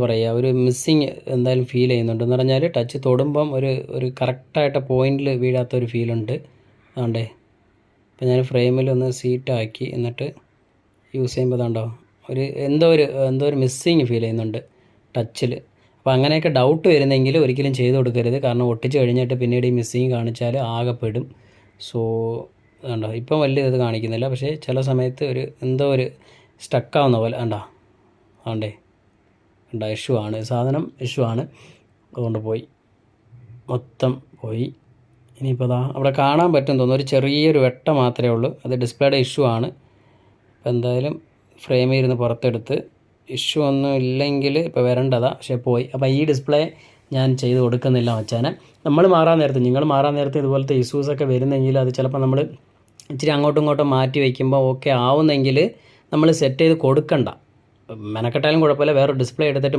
പറയുക, ഒരു മിസ്സിങ് എന്തായാലും ഫീൽ ചെയ്യുന്നുണ്ട്. എന്ന് പറഞ്ഞാൽ ടച്ച് തൊടുമ്പം ഒരു കറക്റ്റായിട്ട് പോയിന്റിൽ വീഴാത്തൊരു ഫീലുണ്ട്. അതുകൊണ്ടേ ഇപ്പം ഞാൻ ഫ്രെയിമിൽ ഒന്ന് സീറ്റാക്കി എന്നിട്ട് യൂസ് ചെയ്യുമ്പോൾ അതുണ്ടോ എന്തോ ഒരു മിസ്സിങ് ഫീൽ ചെയ്യുന്നുണ്ട് ടച്ചിൽ. അപ്പോൾ അങ്ങനെയൊക്കെ ഡൗട്ട് വരുന്നെങ്കിൽ ഒരിക്കലും ചെയ്ത് കൊടുക്കരുത്. കാരണം ഒട്ടിച്ച് കഴിഞ്ഞിട്ട് പിന്നീട് ഈ മിസ്സിങ് കാണിച്ചാൽ ആകെപ്പെടും. സോ അതുണ്ടോ ഇപ്പം വലിയ ഇത് കാണിക്കുന്നില്ല, പക്ഷേ ചില സമയത്ത് എന്തോ ഒരു സ്റ്റക്കാവുന്ന പോലെ അതുകൊണ്ടേ ഇഷ്യൂ ആണ്, സാധനം ഇഷ്യൂ ആണ്. അതുകൊണ്ട് മൊത്തം പോയി. ഇനിയിപ്പോൾ അവിടെ കാണാൻ പറ്റും തോന്നുന്നു, ഒരു ചെറിയൊരു വെട്ട മാത്രമേ ഉള്ളൂ. അത് ഡിസ്പ്ലേയുടെ ഇഷ്യൂ ആണ്. അപ്പോൾ എന്തായാലും ഫ്രെയിമിൽ ഇരുന്ന് പുറത്തെടുത്ത് ഇഷ്യൂ ഒന്നും ഇല്ലെങ്കിൽ ഇപ്പോൾ വരേണ്ടതാണ്, പക്ഷേ പോയി. അപ്പോൾ ഈ ഡിസ്പ്ലേ ഞാൻ ചെയ്ത് കൊടുക്കുന്നില്ല മച്ചാനെ. നിങ്ങൾ മാറാൻ നേരത്ത് ഇതുപോലത്തെ ഇഷ്യൂസൊക്കെ വരുന്നെങ്കിൽ അത് ചിലപ്പോൾ നമ്മൾ ഇച്ചിരി അങ്ങോട്ടും ഇങ്ങോട്ടും മാറ്റി വയ്ക്കുമ്പോൾ ഓക്കെ ആവുന്നെങ്കിൽ നമ്മൾ സെറ്റ് ചെയ്ത് കൊടുക്കണ്ട. മെനക്കെട്ടാലും കുഴപ്പമില്ല, വേറെ ഡിസ്പ്ലേ എടുത്തിട്ട്